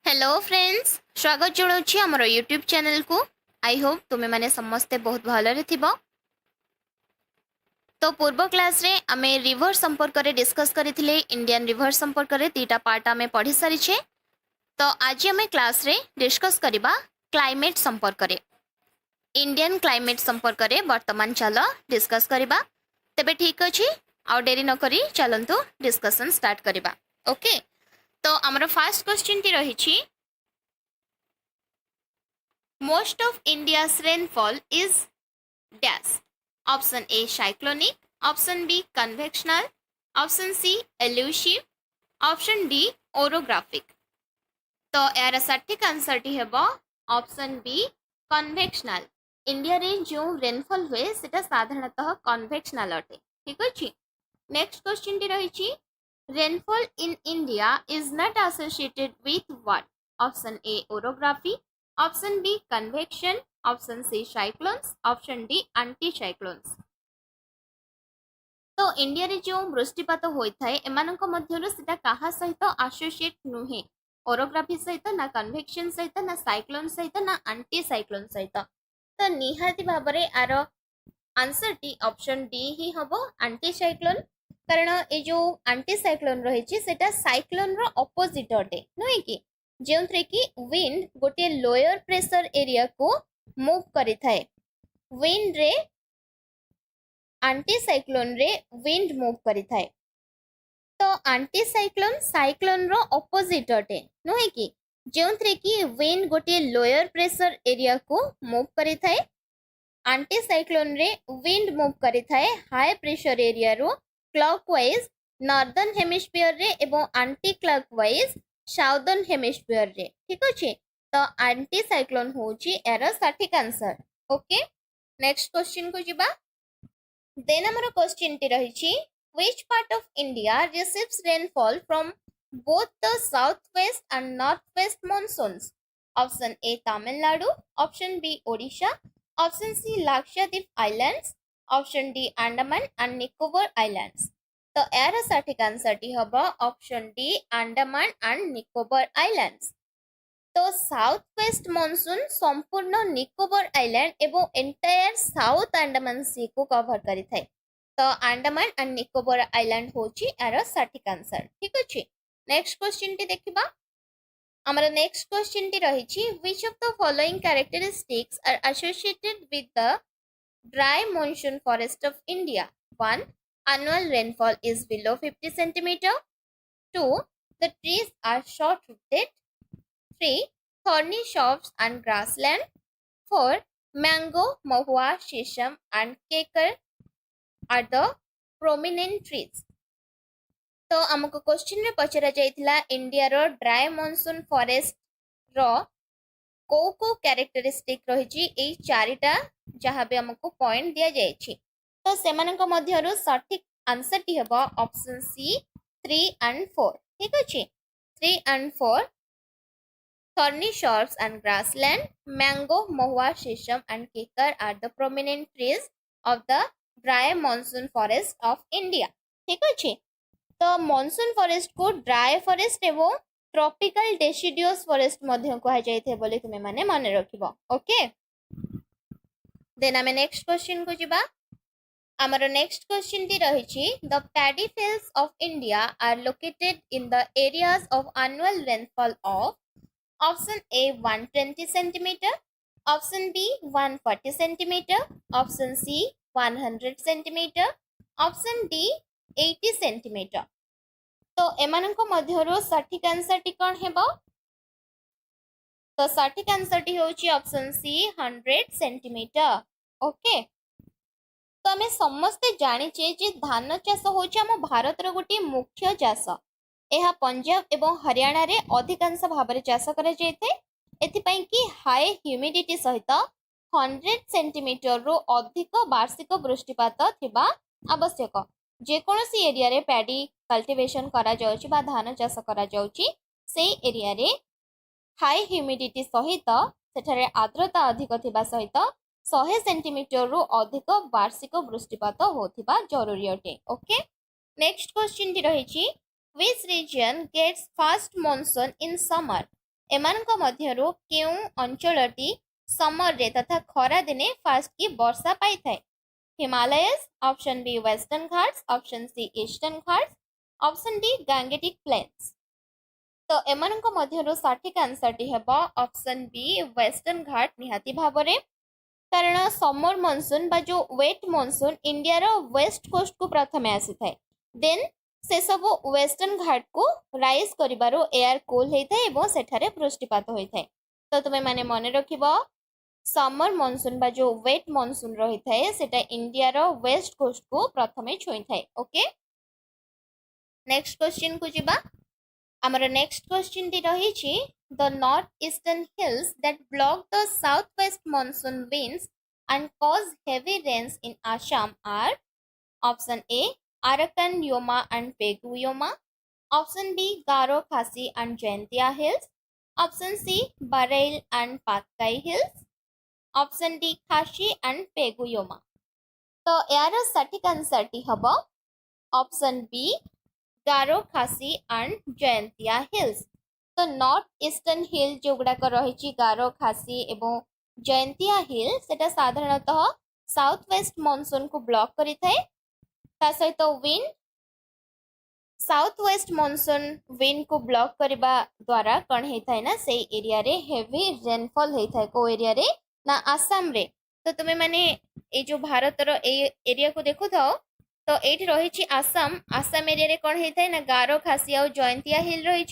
Hello friends, स्वागत जनाऊँ आमर YouTube channel को। आई होप तुम्हें माने समस्ते बहुत भलरे थिबो। तो पूर्व क्लास रे आमे रिवर संपर्क रे डिस्कस करथिले। इंडियन रिवर संपर्क रे तीटा पार्ट आमे पढ़ी सारिछे। तो आज आमे क्लास रे डिस्कस करिबा क्लाइमेट संपर्क रे। इंडियन क्लाइमेट संपर्क रे वर्तमान चलो डिस्कस करिबा। तेबे ठीक अछि, आउ देरी न करी चलंतु डिस्कशन स्टार्ट करिबा। ओके, तो हमर फर्स्ट क्वेश्चन टी रहिछि, most of India's rainfall is dash. Option A cyclonic, option B convectional, option C elusive, option D orographic. तो यार सटीक आंसर टी हेबो ऑप्शन बी कन्वेक्शनल। इंडिया रे जो रेनफॉल हुए सेटा साधारणतः कन्वेक्शनल अटे। ठीक अछि। नेक्स्ट क्वेश्चन टी रहिछि, rainfall in India is not associated with what? Option A orography, option B convection, option C cyclones, option D anti cyclones. तो इंडिया रे जो वृष्टिपात होइथाय एमानक मध्यरु सेटा काहा सहित एसोसिएट नुहे? ओरोग्राफी सहित ना कन्वेक्शन सहित ना साइक्लोन सहित ना एंटी साइक्लोन सहित। तो निहाती भाबरे आर आंसर टी ऑप्शन डी ही हबो एंटी साइक्लोन। कारण ए जो एंटी साइक्लोन रहिछि सेटा साइक्लोन रो ऑपोजिट अटे नय कि, जेउथरे कि विंड गोटे लोअर प्रेशर एरिया को मूव करिथाय। विंड रे एंटी साइक्लोन रे विंड मूव करिथाय। तो एंटी साइक्लोन साइक्लोन रो ऑपोजिट अटे नय कि, जेउथरे कि विंड गोटे लोअर प्रेशर एरिया को मूव करिथाय। एंटी साइक्लोन रे विंड मूव करिथाय हाई प्रेशर एरिया रो क्लॉकवाइज नॉर्दर्न हेमिस्फीयर रे एवं एंटी क्लॉकवाइज साउदर्न हेमिस्फीयर रे। ठीक अछि। तो एंटी साइक्लोन होची एरर सटीक आंसर। ओके, नेक्स्ट क्वेश्चन को जिबा। देन हमर क्वेश्चन टी रहिछि, which part of India receives rainfall from both the southwest and northwest monsoons? Option A Tamil Nadu, option B Odisha, option C Lakshadweep Islands, option D Andaman and Nicobar Islands. तो यार सटीक answer टी हबो option D Andaman and Nicobar islands. तो south west monsoon संपूर्ण Nicobar island एवं entire south Andaman सी को cover करिथाय। तो अंडमान एंड निकोबर आइलैंड होची यार सटीक आंसर। ठीक अछि। नेक्स्ट क्वेश्चन टी देखिबा। हमर नेक्स्ट क्वेश्चन टी रहिछि, which of the following characteristics are associated with the dry monsoon forest of India? 1. Annual rainfall is below 50 centimeter. 2. The trees are short rooted. 3. Thorny shrubs and grassland. 4. Mango, mahua, shisham and kekar are the prominent trees. तो हमको question रे पचरा जाइथिला India रो dry monsoon forest रो को को characteristic रहिछि ए चारिटा जहां भी हमको पॉइंट दिया जायछि। तो सेमानक मध्यरु सटीक आंसर टी हेबो ऑप्शन सी 3 and 4। ठीक अछि। 3 and 4 thorny shrubs and grassland, mango, mahua, shisham and kekar are the prominent trees of the dry monsoon forest of India। ठीक अछि। तो मॉनसून फॉरेस्ट को ड्राई फॉरेस्ट एवं ट्रॉपिकल डेसिडियस फॉरेस्ट मध्य कहा जायथे बोले तुमे माने माने रखिबो। ओके, देन आमे नेक्स्ट क्वेश्चन को जिबा। हमर नेक्स्ट क्वेश्चन टी रहिछि, the paddy fields of India are located in the areas of annual rainfall of option A 120 centimetre, option B 140 centimetre, option C 100 centimetre, option D 80 centimetre. तो एमानक मध्यरु सटीक answer T कोन हेबो? तो सटीक आंसर टी होची ऑप्शन सी 100 सेंटीमीटर। ओके, तो हमें समस्ते जानिचे जे धान चाष होची हम भारत रो गोटी मुख्य चाष। एहा पंजाब एवं हरियाणा रे अधिकांश भाबरे चाष करा जायथे। एथि पई कि हाई ह्यूमिडिटी सहित 100 सेंटीमीटर रो अधिक वार्षिक वृष्टिपात थिबा आवश्यक। जे कोनोसी एरिया रे पैडी कल्टीवेशन करा जाउची बा धान चाष करा जाउची सेई एरिया रे हाई ह्यूमिडिटी सहित सेठारे आर्द्रता अधिक थिबा सहित 100 सेंटीमीटर रो अधिक वार्षिक वृष्टिपात होथिबा जरूरी अटे। ओके, नेक्स्ट क्वेश्चन टी रहिछि, which region gets fast monsoon in summer? एमानक मध्यरु केउ अंचलटी समर रे तथा खरा दिने फास्ट की वर्षा पाई थाए? Himalayas, option B western Ghats, option C eastern Ghats, option D Gangetic plains. तो एमानक मध्यरु सठिक आंसरटी हेबो ऑप्शन बी वेस्टर्न घाट निहाती भाबरे, कारण समर मॉनसून बा जो वेट मॉनसून इंडिया रो वेस्ट कोस्ट को प्रथमे आसी थाए, देन से सब वेस्टर्न घाट को राइज करिबारो एयर कूल हेई थाए एवं सेठारे वृष्टिपात होई थाए। तो तुमे माने मने रखिबो समर मॉनसून बा जो वेट मॉनसून रही थाए सेटा इंडिया रो वेस्ट कोस्ट को प्रथमे छुई थाए। ओके, नेक्स्ट क्वेश्चन को जिबा। हमर नेक्स्ट क्वेश्चन टी रही छि the north eastern hills that block the south west monsoon winds and cause heavy rains in Assam are option A Arakan Yoma and Pegu Yoma, option B Garo Khasi and Jaintia Hills, option C Bareil and Patkai Hills, option D खासी and Pegu Yoma. तो यार सठिक answer टी हबो option B Garo Khasi and Jaintia hills. तो north eastern हिल जो गुड़ाक रही गारो खासी एवं जयंतिया हिल सेटा साधारणतः साउथ वेस्ट मॉनसून को ब्लॉक करि थाए। ता सहित wind south west monsoon wind को ब्लॉक करबा द्वारा कौन होता ना से एरिया रे हेवी रेनफॉल होता है को एरिया रे ना आसाम रे। तो तुम्हें माने ए जो भारत रो एरिया को देखो तो एठी रही आसाम, आसाम एरिया रे कौन होता है ना गारो खासी और जयंतिया हिल रही।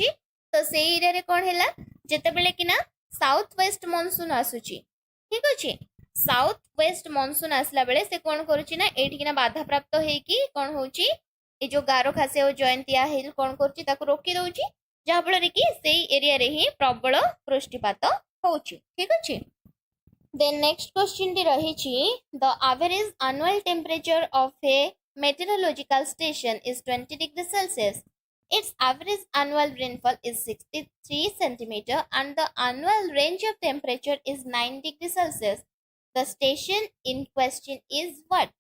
तो से एरिया रे कौन हैला जेते बेले कि ना साउथ वेस्ट मॉनसून आसुची, ठीक अछि, साउथ वेस्ट मॉनसून आसला बेले से कौन करूची ना एठी कि ना बाधा प्राप्त होई कि कौन होची ए जो गारो खासी और जयंतिया हिल कौन करूची ताको रोकी दउची, जहा फल कि सेई एरिया रे ही प्रबल वृष्टिपात होची, ठीक अछि। देन नेक्स्ट क्वेश्चन टी रही the average annual temperature of A meteorological station is 20 degrees Celsius. Its average annual rainfall is 63 centimeter and the annual range of temperature is 9 degrees Celsius. The station in question is what?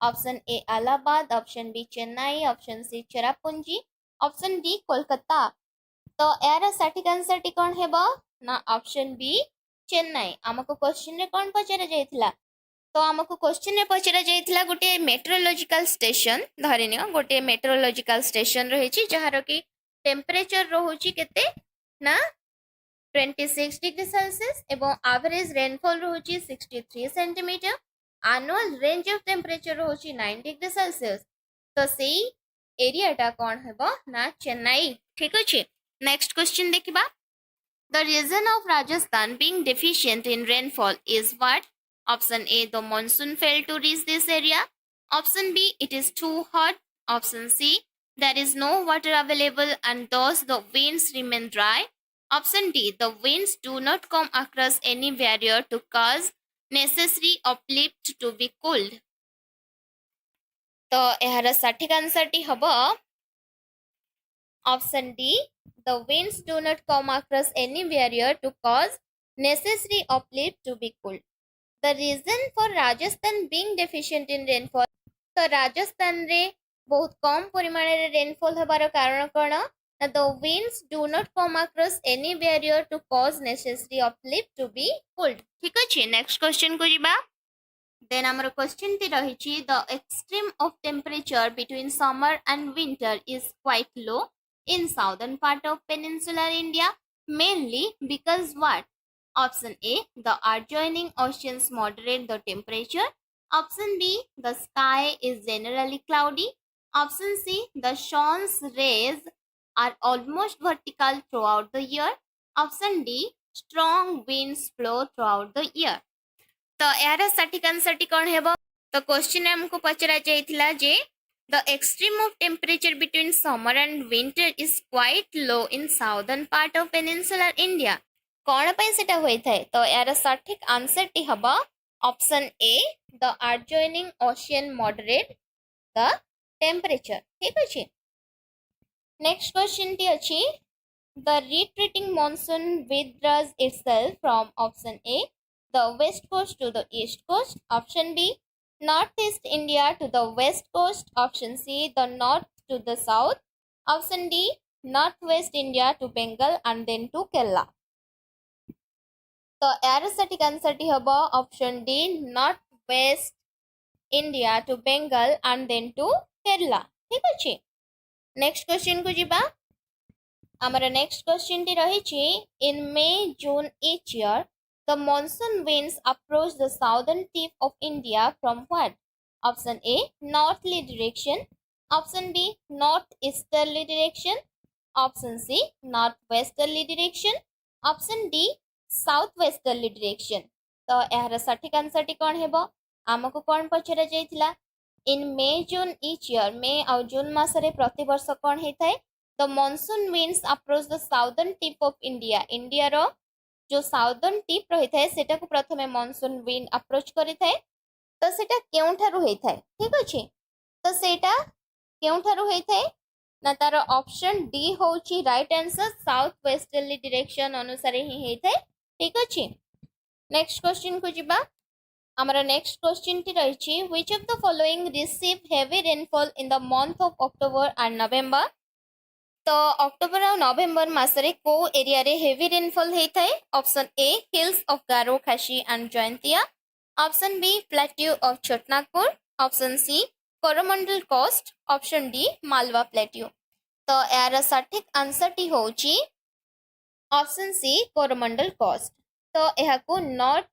Option A Allahabad, option B Chennai, option C Cherrapunji, option D Kolkata. तो यार सठिक answer T कौन हेबो ना option B Chennai. आमको question रे कौन पचरा जाइथिला तो आमको क्वेश्चन रे पचरा जाइथिला गोटे मेट्रोलॉजिकल स्टेशन धरिनियो गोटे मेट्रोलॉजिकल स्टेशन रहिछि जहार कि टेम्परेचर रहुछि केते ना 26 डिग्री सेल्सियस एवं एवरेज रेनफॉल रहुछि 63 centimetre, annual range of temperature रहुछि 9 डिग्री सेल्सियस। तो सेई एरियाटा कौन हेबो ना चेन्नई, ठीक अछि। नेक्स्ट क्वेश्चन देखिबा। The region of Rajasthan being deficient in rainfall is what? Option A the monsoon failed to reach this area, option B it is too hot, option C there is no water available and thus the winds remain dry, option D the winds do not come across any barrier to cause necessary uplift to be cooled। तो यार सठिक answer टी हबो option D the winds do not come across any barrier to cause necessary uplift to be cooled। The reason for Rajasthan being deficient in rainfall, तो राजस्थान रे बहुत कम परिमाण रे रेनफॉल हबार कारण कोन ना the winds do not come across any barrier to cause necessary uplift to be cooled, ठीक अछि। नेक्स्ट क्वेश्चन को जिबा। देन हमर क्वेश्चन ती रही छि the extreme of temperature between summer and winter is quite low in southern part of peninsular India, mainly because what? Option A the adjoining oceans moderate the temperature, option B the sky is generally cloudy, option C the sun's rays are almost vertical throughout the year, option D strong winds blow throughout the year। तो यार सठिक answer T कोन हेबो तो question हमको पचरा जाइथिला जे the extreme of temperature between summer and winter is quite low in southern part of peninsular India। कौन पई सेटा होई थाए तो यार सठिक आंसर टी हबा option A the adjoining ocean moderate the temperature, ठीक अछि। नेक्स्ट क्वेश्चन टी अछि the retreating monsoon withdraws itself from option A the west coast to the east coast, option B northeast India to the west coast, option C the north to the south, option D northwest India to Bengal and then to Kerala। तो यार सटीक answer टी हबो option D north west India to Bengal and then to Kerala ठीक अछि next question को जिबा आमर नेक्स्ट क्वेश्चन टी रहिछि इन मे जून each year the monsoon winds approach the southern tip of India from what option A northerly direction option B northeasterly direction option C northwesterly direction option D southwesterly direction तो यार सठिक answer T कोन हेबो आमको कोन पचरा जाइथिला इन मे जून each year मे आ जून मासरे प्रति वर्ष कोन हेथाय the monsoon winds approach the southern tip of India India रो जो साउदर्न टिप रही थाए सेटा को प्रथमे मॉनसून विंड अप्रोच करि थाए तो सेटा केउठारु हेथाय ठीक अछि तो सेटा केउठारु हेथाय ना तार ऑप्शन डी होची right answer south westerly direction अनुसार ही हेथाय ठीक अछि नेक्स्ट क्वेश्चन को जिबा हमारा नेक्स्ट क्वेश्चन टी रहिछि which of the following receive heavy rainfall in the month of October and November तो अक्टोबर और नवंबर मासरे को एरिया रे हेवी रेनफॉल हेथाय option A hills of Garo Khasi and Jaintia option B plateau of Chhotanagpur option C Coromandel coast option D Malwa plateau तो यार सठिक answer टी होची ऑप्शन सी कोरोमंडल कोस्ट तो यह को नॉर्थ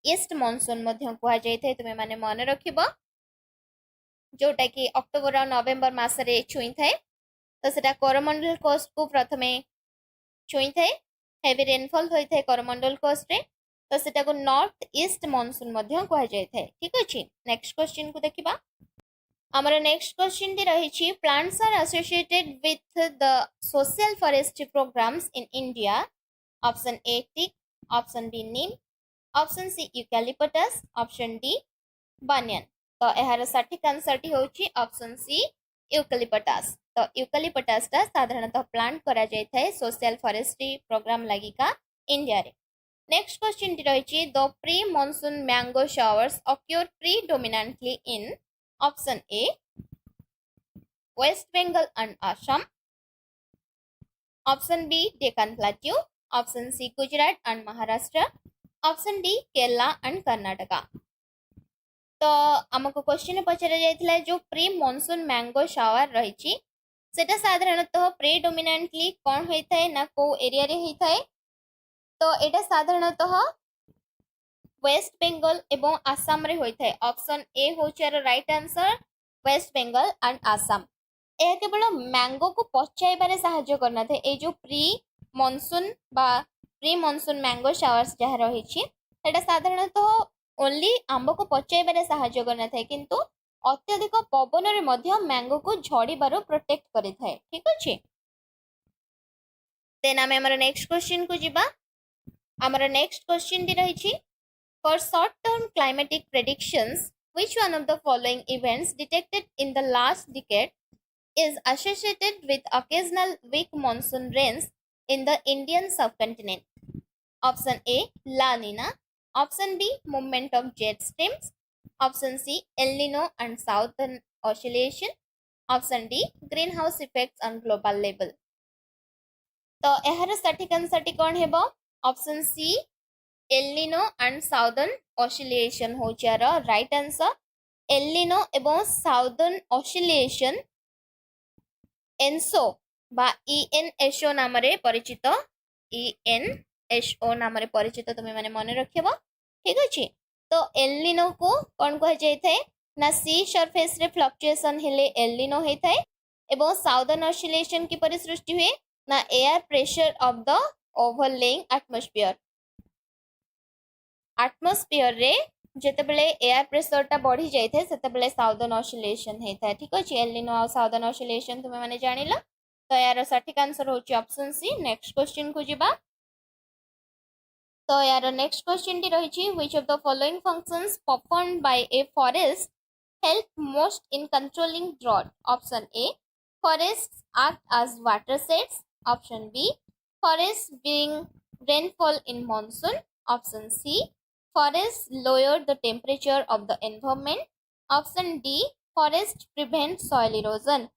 ईस्ट मॉनसून मध्य कुआ जाइथे तुमे माने मन रखिबो जोटा कि अक्टोबर और नवंबर मासरे छुई थाए तो सेटा कोरोमंडल कोस्ट को प्रथमे छुई थाए हेवी रेनफॉल होई थाए कोरोमंडल कोस्ट रे तो सेटा को नॉर्थ ईस्ट मॉनसून मध्य कुआ जाइथे ठीक अछि नेक्स्ट क्वेश्चन को देखिबा हमारा नेक्स्ट क्वेश्चन टी रहिछि plants are associated with the social forestry programmes in India option A teak option B neem option C eucalyptus option D banyan तो यार सठिक आंसर टी होची ऑप्शन सी यूकैलिप्टस तो यूकैलिप्टस ता साधारणतः प्लांट करा जाय थाए सोशल फॉरेस्ट्री प्रोग्राम लागि का इंडिया रे नेक्स्ट क्वेश्चन टी रहिछि the pre monsoon mango showers occur predominantly in option A West Bengal and Assam option B Deccan plateau option C Gujarat and Maharashtra option D Kerala and Karnataka तो आमको क्वेश्चन पचरा जाइथिला जो प्री मॉनसून मैंगो शावर रहिछि सेटा साधारणतः प्रीडोमिनेंटली कोन होइथाय ना को एरिया रे होइथाय तो एटा साधारणतः वेस्ट बेंगल एवं आसाम रे होइथाय ऑप्शन ए होचार right answer West Bengal and Assam ए केवल मैंगो को पचाइबारे सहायता करना थे ए जो प्री मॉनसून बा प्री मॉनसून मैंगो शावर्स जहाँ रही साधारणतः ओनली आंब को पचाइबारे सहायता करना था किंतु अत्यधिक पवन रे मध्य मैंगो को झड़ीबार प्रोटेक्ट करि थाए ठीक अछि देन आमे हमर नेक्स्ट क्वेश्चन को जिबा हमर नेक्स्ट क्वेश्चन दी रही छी for short term climatic predictions which one of the following events detected in the last decade is associated with occasional weak monsoon rains in the Indian subcontinent? Option A La Nina, option B movement of jet streams, option C El Nino and southern oscillation, option D greenhouse effects on global level. तो एहर सठिक answer कौन हेबो option C El Nino and southern oscillation होचार right answer El Nino एवं southern oscillation ENSO बा ENSO नाम रे परिचित इएनएसओ नाम रे परिचित तुमे माने मन रखिबो ठीक अछि तो एलिनो को कोन कह जाय थाए ना सी सरफेस रे फ्लक्चुएशन हेले एलिनो हे थाए एवं साउदर्न ऑसिलेशन की परि सृष्टि हुए ना air pressure of the overlaying atmosphere रे जेतेबेले एयर प्रेशर टा बढ़ी जाय थाए सेतेबेले साउदर्न ऑसिलेशन हे थाए ठीक अछि एलिनो आ साउदर्न ऑसिलेशन तुमे माने जानिला तो यार सठिक आंसर होची ऑप्शन सी नेक्स्ट क्वेश्चन को जिबा तो यार नेक्स्ट क्वेश्चन टी रहिछि which of the following functions performed by a forest help most in controlling drought option a forests act as watersheds option B forests bring rainfall in monsoon option C forests lower the temperature of the environment option D forest prevent soil erosion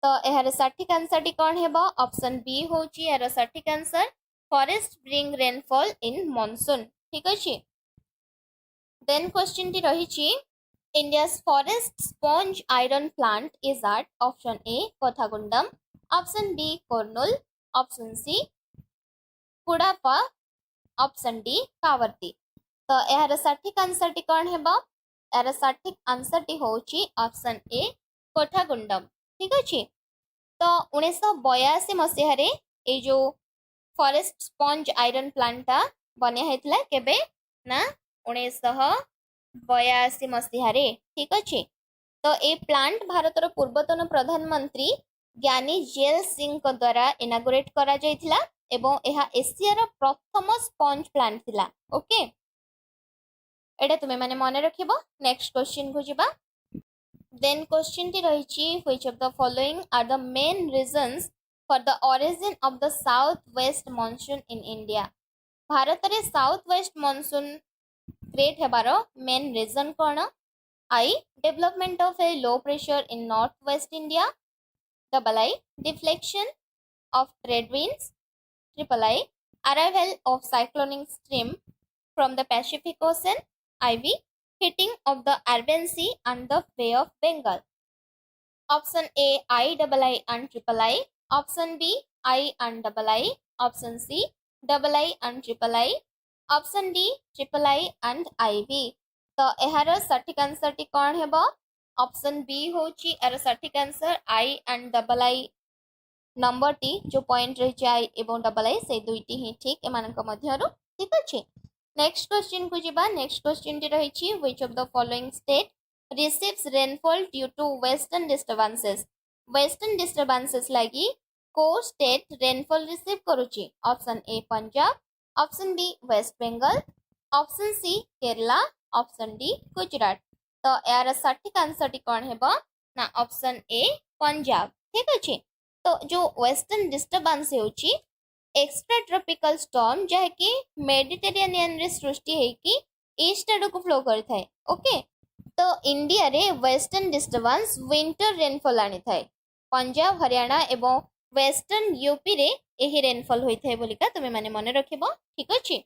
तो यार सठिक answer T कौन हेबो option B होची यार सठिक answer forest bring rainfall in monsoon ठीक अछि। देन क्वेश्चन टी रही India's forest sponge iron plant is at option A Kothagundam, option B Kurnool, option C Kudapa, option D Kavarti। तो यार सठिक आंसर टी कौन है? यार सठिक आंसर टी होची ऑप्शन ए कोठागुंडम। ठीक अछि। तो 1982 मसीह ए जो फॉरेस्ट स्पंज आयरन प्लांटा बनिया हेतला केबे ना 1982 मसीह। ठीक अछि। तो ए प्लांट भारतर पूर्वतन प्रधानमंत्री ज्ञानी जेल सिंह को द्वारा इनागुरेट करा जायथिला एवं एहा एशियार प्रथम स्पंज प्लांट थिला। ओके, एटा तुमे माने मने रखिबो। नेक्स्ट क्वेश्चन को जिबा। देन क्वेश्चन टी रहिछि which of the following are the main reasons for the origin of the south west monsoon in India. Bharat रे साउथ वेस्ट मॉनसून क्रिएट हेबार मेन रीजन कोन? I development of a low pressure in north west India, double I deflection of trade winds, triple I arrival of cyclonic stream from the Pacific Ocean, IV hitting of the Arabian Sea and the Bay of Bengal. Option A I double I and triple I, option B I and double I, option C double I and triple I, option D triple I and IV। तो एहार सठिक answer T कौन हेबो? Option B होची एहार सठिक answer. I and double I number T जो point रही आई एवं double आई से दुईटी ही ठीक एमानक मध्यरु। ठीक अछि। नेक्स्ट क्वेश्चन को जिबा। नेक्स्ट क्वेश्चन टी रही which of the following state receives rainfall due to western disturbances। western disturbances लगी को स्टेट रेनफॉल रिसीव करूची? Option A Punjab, option B West Bengal, option C Kerala, option D Gujarat. तो यार सठिक आंसर टी कौन हेबो ना ऑप्शन ए पंजाब। ठीक अछि। तो जो वेस्टर्न डिस्टर्बेंस होची एक्स्ट्रा ट्रॉपिकल स्टॉर्म जहा कि मेडिटेरेनियन रे सृष्टि है कि ईस्ट आड़ को फ्लो करता है। ओके, तो इंडिया रे वेस्टर्न डिस्टर्बेंस विंटर रेनफॉल आनी थाए। पंजाब हरियाणा एवं वेस्टर्न यूपी रे एही रेनफॉल होइथाय बोलिका तुमे माने मने रखिबो। ठीक अछि।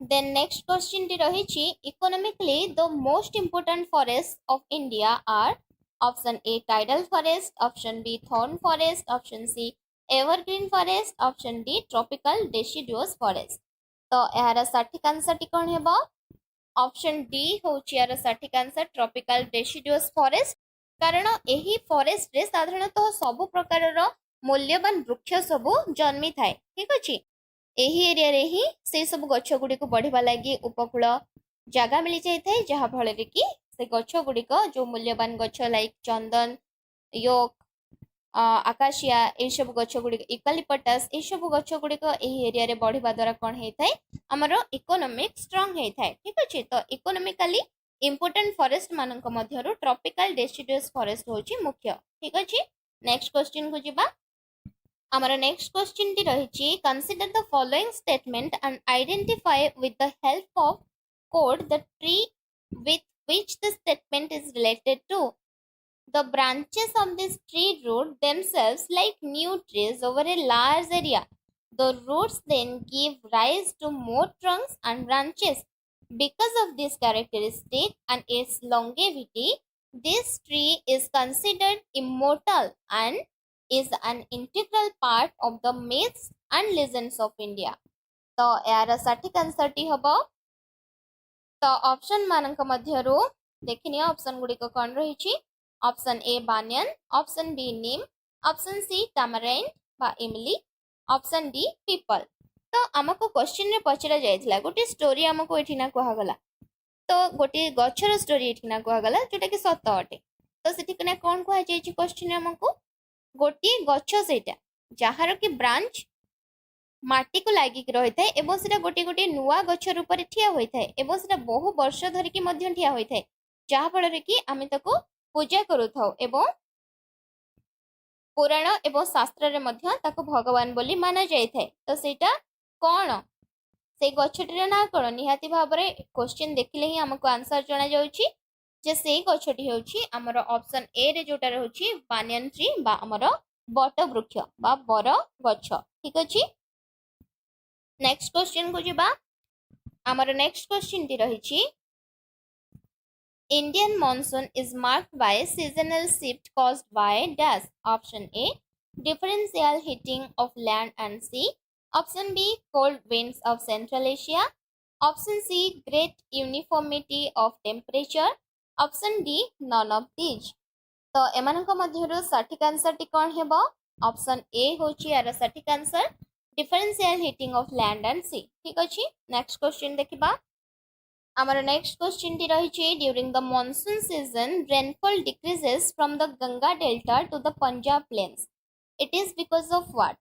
देन नेक्स्ट क्वेश्चन टी रहिछि economically the most important forest of India are option A tidal forest, option B thorn forest, option C evergreen forest, option D tropical deciduous forest. तो यार सठिक आंसर टी कोन हेबो? ऑप्शन डी होची यार सठिक answer tropical deciduous forest. कारण एही forest रे साधारणतः सब प्रकार मूल्यवान वृक्ष सब जन्मी थाए। ठीक अछि। एही एरिया रे ही से सब गछ गुडी को बढ़िबा लागि उपकूल जगह मिली जाय थाए जहा फल रे कि से गछ गुडी को जो मूल्यवान गछ लाइक चंदन, योक, आकाशिया ए सब गछ गुडी, इकालिपटास ए सब गछ गुडी को एही एरिया रे बढ़िबा द्वारा कोन हेय थाए हमरो इकोनॉमिक स्ट्रांग हेय थाए। ठीक अछि। तो इकोनॉमिकली इंपोर्टेंट फॉरेस्ट मानक मध्यरु ट्रॉपिकल डेसिडुअस फॉरेस्ट होची मुख्य। ठीक अछि। नेक्स्ट क्वेश्चन को जिबा। हमारा नेक्स्ट क्वेश्चन टी रही consider the following statement and identify with the help of code the tree with which the statement is related to। The branches of this tree root themselves like new trees over a large area। The roots then give rise to more trunks and branches। Because of this characteristic and its longevity, this tree is considered immortal and is an integral part of the myths and legends of India। तो यार सठिक answer टी हबो। तो option मानक मध्यरु देखिनिया option गुडी को कोन रहिछि? Option A banyan, option B neem, option C tamarind बा इमली, ऑप्शन डी पीपल। तो हमको क्वेश्चन रे पचरा जायथिला गोटे स्टोरी हमको एठिना कहा गला। तो गोटे गछर स्टोरी एठिना कहा गला जोटा कि सत्य अटे। तो सेठिकना कोन कहा जायछि क्वेश्चन रे हमको गोटे गछ सेटा जहार कि ब्रांच माटी को लागि रही थाए एवं सेटा गोटे गोटे नुआ गछ रूप में ठिया होई थाए एवं सेटा बहु वर्ष धरिकी मध्य ठिया होई थाए जहा फल रे कि आमे ताको पूजा करूथाउ एवं पुराण एवं शास्त्र रे मध्य ताको भगवान बोली माना जाय थाए। तो सेटा कोन से गछटीर ना कोन निहाती भाबरे क्वेश्चन देखिले ही हमको आंसर जणा जाउची जे से गछटी होउची हमर ऑप्शन ए रे जोटा रहउची बानियन ट्री बा हमर बट वृक्ष बा बर गछ। ठीक अछि। नेक्स्ट क्वेश्चन को जिबा। आमर नेक्स्ट क्वेश्चन टी रही Indian monsoon is marked by seasonal shift caused by dash. Option A, differential heating of land and sea. Option B, cold winds of Central Asia. Option C, great uniformity of temperature. Option D, none of these. तो एमानक मध्यरु सठिक answer T कोन हेबो? Option A होची यार सठिक answer differential heating of land and sea. ठीक अछि, next question देखिबा। Our next question टी रही during the monsoon season rainfall decreases from the Ganga delta to the Punjab plains. It is because of what?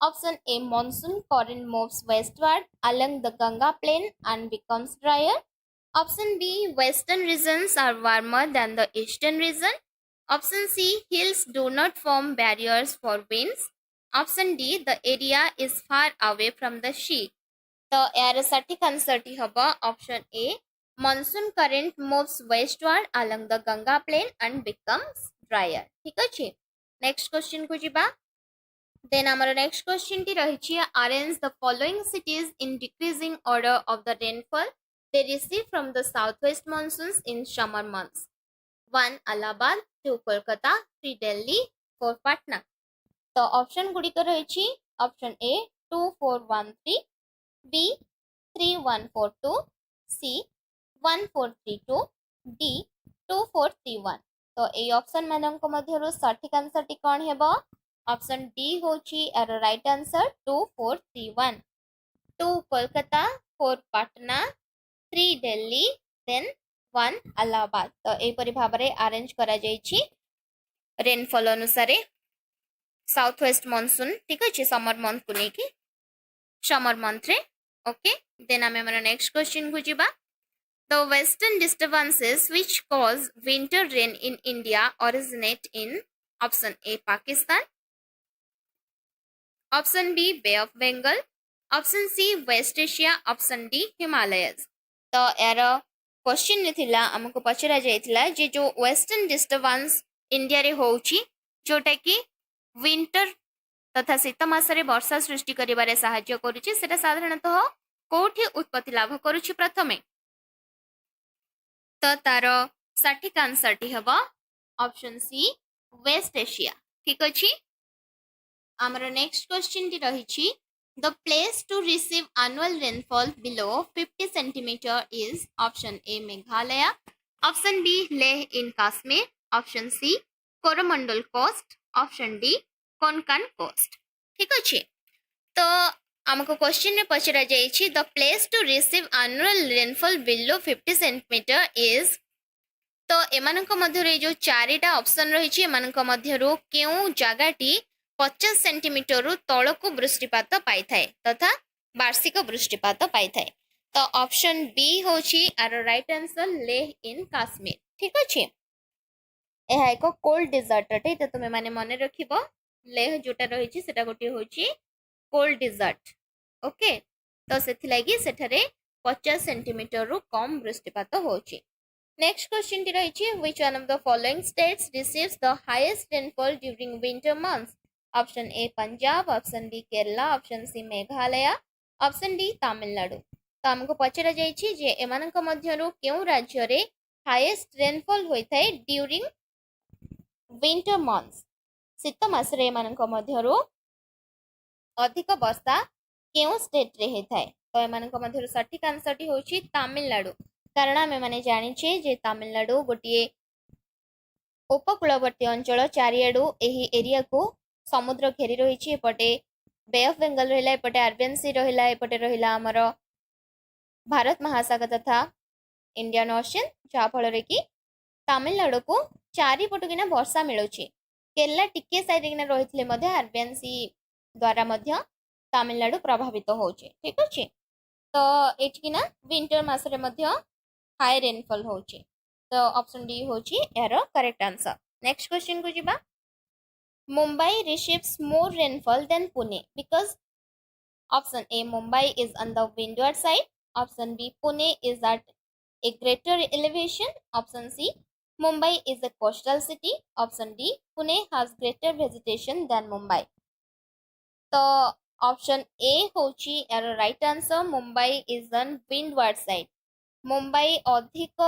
Option A, monsoon current moves westward along the Ganga plain and becomes drier. Option B, western regions are warmer than the eastern region. Option C, hills do not form barriers for winds. Option D, the area is far away from the sea. तो यार सठिक answer टी हबो option A, monsoon current moves westward along the Ganga plain and becomes drier. ठीक अछि, next question को जिबा। Then our next question टी रही arrange the following cities in decreasing order of the rainfall they receive from the southwest monsoons in summer months. 1 Allahabad, 2 Kolkata, 3 Delhi, 4 Patna. तो option गुड़िक रही option A 2413, B 3142, C 1432, D 2431. तो A option मानक मध्यरु सठिक answer T कोन हेबो? Option D होची यार right answer 2431. 2 Kolkata, 4 Patna, 3 Delhi, then 1 Allahabad. तो एपरि भाबरे अरेंज करा जाईछि रेनफॉल अनुसार साउथ वेस्ट मॉनसून। ठीक अछि, समर मंथ को लेकी समर मंथ रे। ओके, देन आमे हमर नेक्स्ट क्वेश्चन को जिबा। The western disturbances which cause winter rain in India originate in option A, Pakistan. Option B, Bay of Bengal. Option C, West Asia. Option D, Himalayas. तो यार question ने थिला हमको पचरा जाइथिला जे जो वेस्टर्न डिस्टर्बेंस इंडिया रे होउची जोटा कि विंटर तथा शीत मासरे वर्षा सृष्टि करिबारे सहाय्य करूची, सेटा साधारणतः कोठी उत्पत्ति लाभ करूची प्रथमे। तो तार सठिक आंसर टी हबो ऑप्शन सी, वेस्ट एशिया। ठीक अछि, आमर नेक्स्ट क्वेश्चन टी रही the place to receive annual rainfall below 50 centimeter is option A, Meghalaya. Option B, Leh in Kashmir. Option C, Coromandel coast. Option D, Konkan coast. ठीक अछि, तो हमको question में पचरा जाइछि the place to receive annual rainfall below 50 centimeter is। तो एमानक मध्यरु जो चारिटा ऑप्शन रही एमानक मध्यरु केउ जगाटी 50 सेंटीमीटर तलकू वृष्टिपात पाई थाए तथा वार्षिक वृष्टिपात पाई थाए। तो ऑप्शन बी होची आर राइट आंसर, लेह इन काश्मीर। ठीक अछि, एहा एक कोल्ड डेजर्ट अटे, तो तुमे माने मने रखिबो लेह जोटा रही सेटा गोटे होची कोल्ड डेजर्ट। ओके, तो सेथि लागि सेठरे 50 सेंटीमीटर रु कम वृष्टिपात होची। नेक्स्ट क्वेश्चन टी रही which one of the following states receives the highest rainfall during winter months? Option A Punjab, option B Kerala, option C Meghalaya, option D Tamil Nadu. तो हमको पचरा जाइछि जे एमानक मध्यरु केउ राज्य रे हाईएस्ट रेनफॉल होय थाए ड्यूरिंग विंटर मंथ्स, शीत मास रे एमानक मध्यरु अधिक वर्षा केउ स्टेट रे हे थाए। तो एमानक मध्यरु सठिक आंसर टी होछि तमिलनाडु, कारण आमे माने जानिछे जे तमिलनाडु गोटिए उपकूलवर्ती अंचल, चारियाडु एही एरिया को समुद्र घेरी रही। एपटे बे ऑफ बेंगल रहिला, एपटे अरबियन सी रहिला, एपटे रहिला हमर भारत महासागर तथा इंडियन ओशन, जहा फल रे कि तमिलनाडु को चारि पटु किना वर्षा मिलुची। केरला टिके साइड किना रहितले मध्ये अरबियन सी द्वारा मध्ये तमिलनाडु प्रभावित होउची। ठीक अछि, तो एठ किना विंटर मास रे मध्ये हाई रेनफॉल होउची। तो ऑप्शन डी होची arrow correct answer. Next question को जिबा। Mumbai receives more rainfall than Pune because option A, Mumbai is on the windward side. Option B, Pune is at a greater elevation. Option C, Mumbai is a coastal city. Option D, Pune has greater vegetation than Mumbai. तो option A होची यार right answer Mumbai is on windward side Mumbai अधिक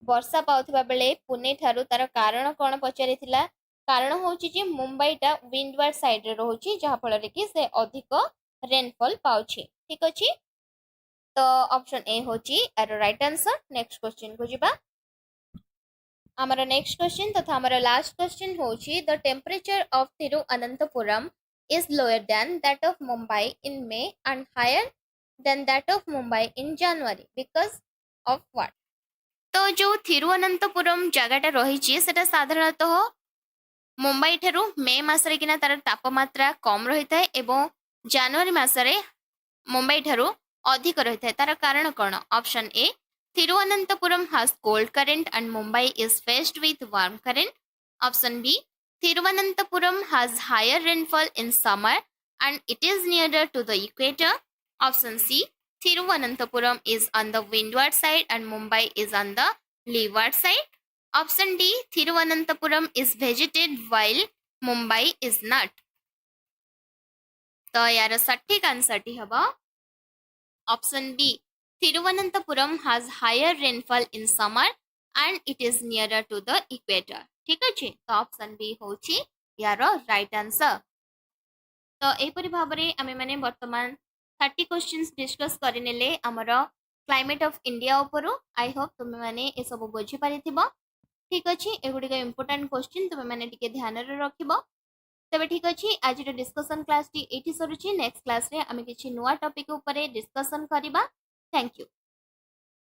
वर्षा पाउथिबा बेले पुणे ठारू तार कारण कोन पचारिथिला कारण होची जे मुंबईटा विंडवार्ड साइड रे रहुची जहा फल रे कि से अधिक रेनफॉल पाउची ठीक अछि तो ऑप्शन ए होची यार राइट आंसर नेक्स्ट क्वेश्चन को जिबा हमारा नेक्स्ट क्वेश्चन तथा हमारा लास्ट क्वेश्चन होची the temperature of Thiruvananthapuram is lower than that of Mumbai in May and higher than that of Mumbai in January because of what? तो जो थिरुअनंतपुरम जगहटा रही सेटा साधारणतः मुंबई ठारू मे मासरे किना तार तापमात्रा कम रही थाए एवं जनवरी मासरे मुंबई ठारू अधिक रही थाए तार कारण कौन option A Thiruvananthapuram has cold current and Mumbai is faced with warm current option B Thiruvananthapuram has higher rainfall in summer and it is nearer to the equator. Option C. Thiruvananthapuram is on the windward side and Mumbai is on the leeward side. Option D. Thiruvananthapuram is vegetated while Mumbai is not. तो यार सटीक answer टी हबा option B Thiruvananthapuram has higher rainfall in summer and it is nearer to the equator. ठीक अच्छे तो option B होची यार राइट आंसर तो एपरी भाव में आम मैंने वर्तमान 30 क्वेश्चंस डिस्कस करनेले आमर क्लाइमेट ऑफ इंडिया ऊपर आई होप तुम मैंने ये सब बुझी पारि ठीक अच्छे एगुड़िक इंपोर्टाट क्वेश्चन तुम मैंने टिके ध्यान रख तेज ठीक अच्छे आज डिस्कसन क्लास टी ये सरुची नेक्स्ट क्लास रे आम किसी नुआ टॉपिक ऊपर डिस्कसन करबा थैंक यू।